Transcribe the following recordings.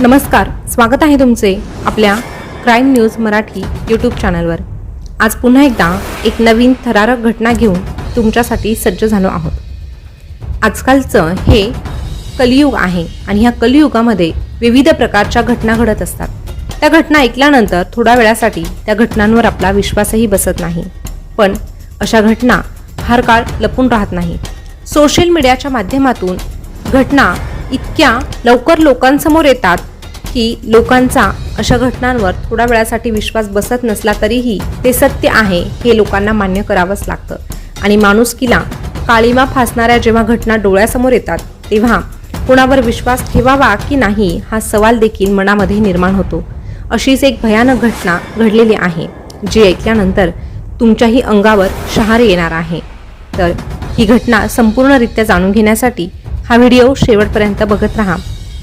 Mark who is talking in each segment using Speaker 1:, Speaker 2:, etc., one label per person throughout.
Speaker 1: नमस्कार, स्वागत आहे तुमचे आपल्या क्राईम न्यूज मराठी यूट्यूब चॅनलवर। आज पुन्हा एकदा एक नवीन थरारक घटना घेऊन तुमच्यासाठी सज्ज झालो आहोत। आजकालचं हे कलियुग आहे आणि ह्या कलियुगामध्ये विविध प्रकारच्या घटना घडत असतात। त्या घटना ऐकल्यानंतर थोड्या वेळासाठी त्या घटनांवर आपला विश्वासही बसत नाही, पण अशा घटना फार काळ लपून राहत नाही। सोशल मीडियाच्या माध्यमातून घटना इतक्या लवकर लोकांसमोर येतात की लोकांचा अशा घटनांवर थोड्या वेळासाठी विश्वास बसत नसला तरीही ते सत्य आहे हे लोकांना मान्य करावंच लागतं। आणि माणुसकीला काळीमा फासणाऱ्या जेव्हा घटना डोळ्यासमोर येतात तेव्हा कोणावर विश्वास ठेवावा की नाही हा सवाल देखील मनामध्ये निर्माण होतो। अशीच एक भयानक घटना घडलेली आहे जी ऐकल्यानंतर तुमच्याही अंगावर शहारे येणार आहे। तर ही घटना संपूर्णरित्या जाणून घेण्यासाठी हा व्हिडिओ शेवटपर्यंत बघत राहा।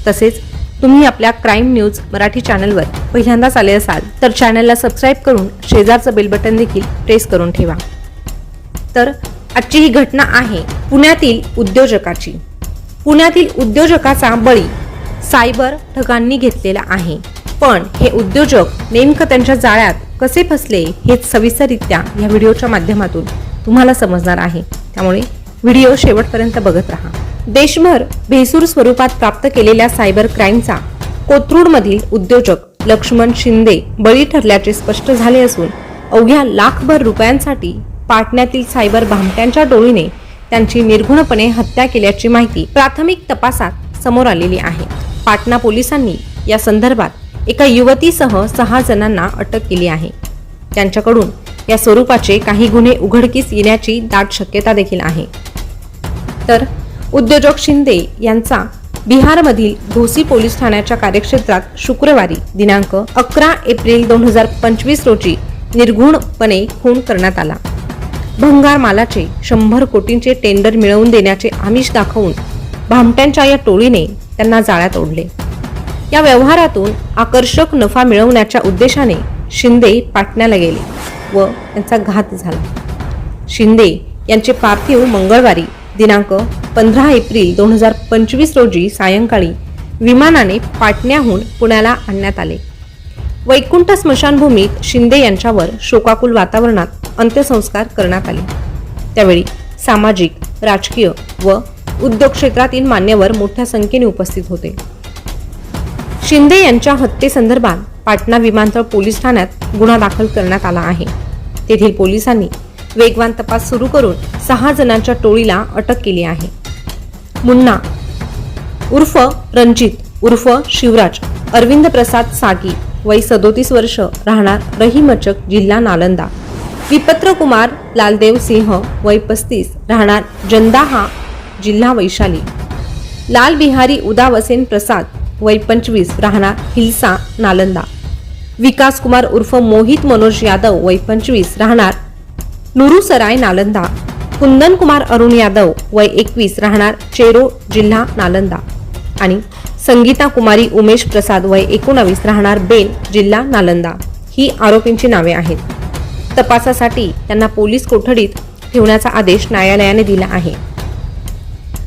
Speaker 1: तसेच तुम्ही आपल्या क्राईम न्यूज मराठी चॅनलवर पहिल्यांदाच आले असाल तर चॅनलला सबस्क्राईब करून शेजारचं बेल बटन देखील प्रेस करून ठेवा। तर आजची ही घटना आहे पुण्यातील उद्योजकाची। पुण्यातील उद्योजकाचा बळी सायबर ठगांनी घेतलेला आहे, पण हे उद्योजक नेमकं त्यांच्या जाळ्यात कसे फसले हे सविस्तररित्या या व्हिडिओच्या माध्यमातून तुम्हाला समजणार आहे, त्यामुळे व्हिडिओ शेवटपर्यंत बघत राहा। देशभर भेसूर स्वरूपात प्राप्त केलेल्या सायबर क्राईमचा कोथरूडमधील उद्योजक लक्ष्मण शिंदे बळी ठरल्याचे स्पष्ट झाले असून अवघ्या लाखभर रुपयांसाठी पाटण्यातील सायबर भामट्यांच्या टोळीने त्यांची निर्घुणपणे हत्या केल्याची माहिती प्राथमिक तपासात समोर आलेली आहे। पाटणा पोलिसांनी या संदर्भात एका युवतीसह 6 जणांना अटक केली आहे। त्यांच्याकडून या स्वरूपाचे काही गुन्हे उघडकीस येण्याची दाट शक्यता देखील आहे। तर उद्योजक शिंदे यांचा बिहारमधील घोसी पोलीस ठाण्याच्या कार्यक्षेत्रात शुक्रवारी दिनांक 11 एप्रिल 2025 रोजी निर्घुणपणे खून करण्यात आला। भंगार मालाचे 100 कोटींचे टेंडर मिळवून देण्याचे आमिष दाखवून भामट्यांच्या या टोळीने त्यांना जाळ्यात ओढले। या व्यवहारातून आकर्षक नफा मिळवण्याच्या उद्देशाने शिंदे पाटण्याला गेले व त्यांचा घात झाला। शिंदे यांचे पार्थिव मंगळवारी दिनांक 15 एप्रिल 2025 रोजी सायंकाळी विमानाने पाटण्याहून पुण्याला आणण्यात आले। वैकुंठ स्मशानभूमीत शिंदे यांच्यावर शोकाकुल वातावरणात अंत्यसंस्कार करण्यात आले। त्यावेळी सामाजिक, राजकीय व उद्योग क्षेत्रातील मान्यवर मोठ्या संख्येने उपस्थित होते। शिंदे यांच्या हत्येसंदर्भात पाटणा विमानतळ पोलीस ठाण्यात गुन्हा दाखल करण्यात आला आहे। तेथील पोलिसांनी वेगवान तपास सुरू करून 6 जणांच्या टोळीला अटक केली आहे। मुन्ना उर्फ रणजित उर्फ शिवराज अरविंद प्रसाद सागी वय 37 वर्ष राहणार रहीमचक जिल्हा नालंदा। विपत्र कुमार लालदेव सिंह वय 35 राहणार जंदाहा जिल्हा वैशाली। लाल बिहारी उदावसेन प्रसाद वय 25 राहणार हिलसा नालंदा। विकास कुमार उर्फ मोहित मनोज यादव वय 25 राहणार नुरुसराय नालंदा। कुंदन कुमार अरुण यादव वय 21 राहणार चेरो जिल्हा नालंदा आणि संगीता कुमारी उमेश प्रसाद वय 19 राहणार बेन जिल्हा नालंदा ही आरोपींची नावे आहेत। तपासासाठी त्यांना पोलीस कोठडीत ठेवण्याचा आदेश न्यायालयाने दिला आहे।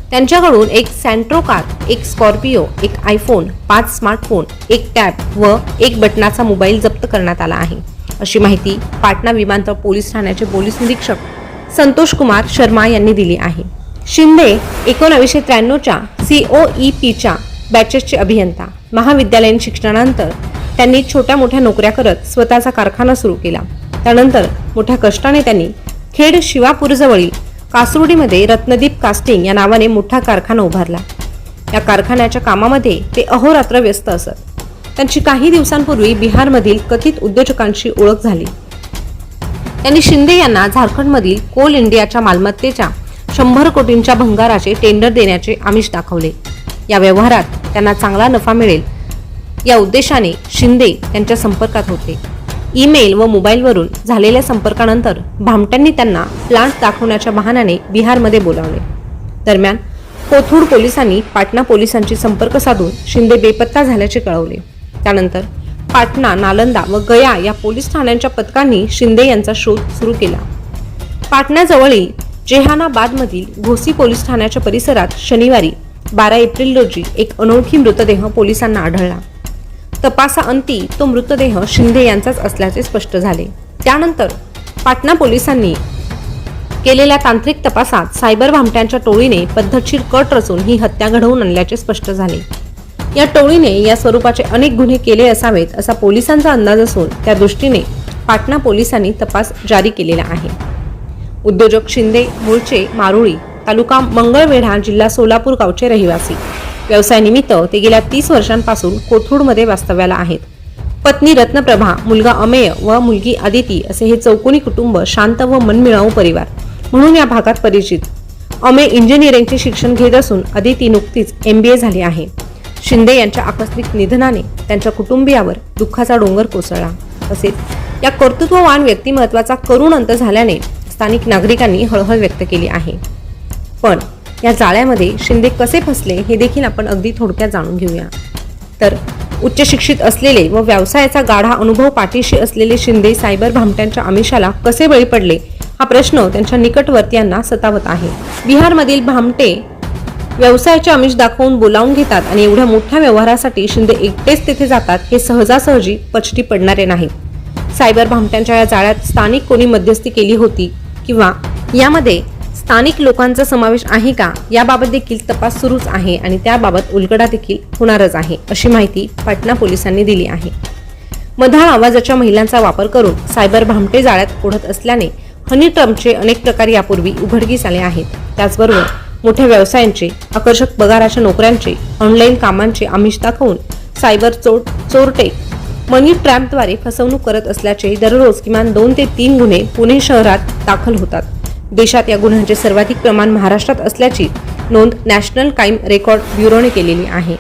Speaker 1: त्यांच्याकडून एक सॅन्ट्रो कार, एक स्कॉर्पिओ, एक आयफोन, 5 स्मार्टफोन, एक टॅब व एक बटनाचा मोबाईल जप्त करण्यात आला आहे, अशी माहिती पाटणा विमानतळ पोलीस ठाण्याचे पोलीस निरीक्षक संतोष कुमार शर्मा यांनी दिली आहे। शिंदे 1993च्या COEPच्या बॅचेसचे अभियंता। महाविद्यालयीन शिक्षणानंतर त्यांनी छोट्या मोठ्या नोकऱ्या करत स्वतःचा कारखाना सुरू केला। त्यानंतर मोठ्या कष्टाने त्यांनी खेड शिवापूरजवळील कासुर्डीमध्ये रत्नदीप कास्टिंग या नावाने मोठा कारखाना उभारला। या कारखान्याच्या कामामध्ये ते अहोरात्र व्यस्त असत। त्यांची काही दिवसांपूर्वी बिहारमधील कथित उद्योजकांशी ओळख झाली। त्यांनी शिंदे यांना झारखंडमधील कोल इंडियाच्या मालमत्तेच्या 100 कोटींच्या भंगाराचे टेंडर देण्याचे आमिष दाखवले। या व्यवहारात त्यांना चांगला नफा मिळेल या उद्देशाने शिंदे त्यांच्या संपर्कात होते। ईमेल व मोबाईलवरून झालेल्या संपर्कानंतर भामट्यांनी त्यांना प्लांट दाखवण्याच्या बहाण्याने बिहारमध्ये बोलावले। दरम्यान कोथरूड पोलिसांनी पाटणा पोलिसांशी संपर्क साधून शिंदे बेपत्ता झाल्याचे कळवले। त्यानंतर पाटणा, नालंदा व गया या पोलीस ठाण्यांच्या पथकांनी शिंदे यांचा शोध सुरू केला। पाटण्याजवळील जेहानाबादमधील घोसी पोलीस ठाण्याच्या परिसरात शनिवारी 12 एप्रिल रोजी एक अनोळखी मृतदेह पोलिसांना आढळला। तपासाअंती तो मृतदेह शिंदे यांचाच असल्याचे स्पष्ट झाले। त्यानंतर पाटणा पोलिसांनी केलेल्या तांत्रिक तपासात सायबर भामट्यांच्या टोळीने पद्धतशीर कट रचून ही हत्या घडवून आणल्याचे स्पष्ट झाले। या टोळीने या स्वरूपाचे अनेक गुन्हे केले असावेत असा पोलिसांचा अंदाज असून त्या दृष्टीने पाटणा पोलिसांनी तपास जारी केलेला आहे। उद्योजक शिंदे मूळचे मारुळी, तालुका मंगळवेढा, जिल्हा सोलापूर गावचे रहिवासी। व्यवसायानिमित्त ते गेल्या 30 वर्षांपासून कोथरूडमध्ये वास्तव्याला आहेत। पत्नी रत्नप्रभा, मुलगा अमेय व मुलगी आदिती असे हे चौकोनी कुटुंब शांत व मनमिळावू परिवार म्हणून या भागात परिचित। अमेय इंजिनिअरिंगचे शिक्षण घेत असून आदिती नुकतीच MBA झाली आहे। शिंदे यांच्या आकस्मिक निधनाने त्यांच्या कुटुंबियावर दुःखाचा डोंगर कोसळला। तसेच या कर्तृत्ववान व्यक्तिमत्वाचा करुण अंत झाल्याने स्थानिक नागरिकांनी हळहळ व्यक्त केली आहे। पण या जाळ्यामध्ये शिंदे कसे फसले हे देखील आपण अगदी थोडक्यात जाणून घेऊया। तर उच्च शिक्षित असलेले व व्यवसायाचा गाढा अनुभव पाठीशी असलेले शिंदे सायबर भामट्यांच्या आमिषाला कसे बळी पडले हा प्रश्न त्यांच्या निकटवर्तीयांना सतावत आहे। बिहारमधील भामटे व्यवसायाचे आमिष दाखवून बोलावून घेतात आणि एवढ्या मोठ्या व्यवहारासाठी शिंदे एकटेच तेथे जातात हे सहजासहजी पचटी पडणारे नाही। सायबर भामट्यांच्या या जाळ्यात स्थानिक कोणी मध्यस्थी केली होती किंवा यामध्ये स्थानिक लोकांचा समावेश आहे का याबाबत देखील तपास सुरूच आहे आणि त्याबाबत उलगडा देखील होणारच आहे अशी माहिती पाटणा पोलिसांनी दिली आहे। मधाळ आवाजाच्या महिलांचा वापर करून सायबर भामटे जाळ्यात ओढत असल्याने हनी ट्रम्पचे अनेक प्रकार यापूर्वी उघडकीस आले आहेत। त्याचबरोबर मोठ्या व्यवसायांचे, आकर्षक पगाराच्या नोकऱ्यांचे, ऑनलाईन कामांचे आमिष दाखवून सायबर चोरटे मनी ट्रॅपद्वारे फसवणूक करत असल्याचे दररोज किमान 2 ते 3 गुन्हे पुणे शहरात दाखल होतात। देशात या गुन्ह्यांचे सर्वाधिक प्रमाण महाराष्ट्रात असल्याची नोंद नॅशनल क्राईम रेकॉर्ड ब्युरोने केलेली आहे।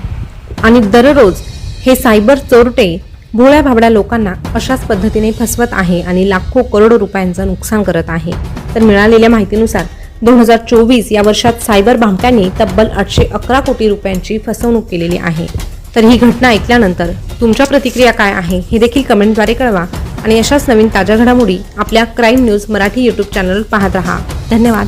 Speaker 1: आणि दररोज हे सायबर चोरटे भोळ्या भाबड्या लोकांना अशाच पद्धतीने फसवत आहे आणि लाखो करोडो रुपयांचं नुकसान करत आहे। तर मिळालेल्या माहितीनुसार 2024 या वर्षात सायबर भामट्यांनी तब्बल 811 कोटी रुपयांची फसवणूक केलेली आहे। तर ही घटना ऐकल्यानंतर तुमच्या प्रतिक्रिया काय आहे हे देखील कमेंटद्वारे कळवा आणि अशाच नवीन ताज्या घडामोडी आपल्या crime news Marathi YouTube channel पाहत रहा। धन्यवाद।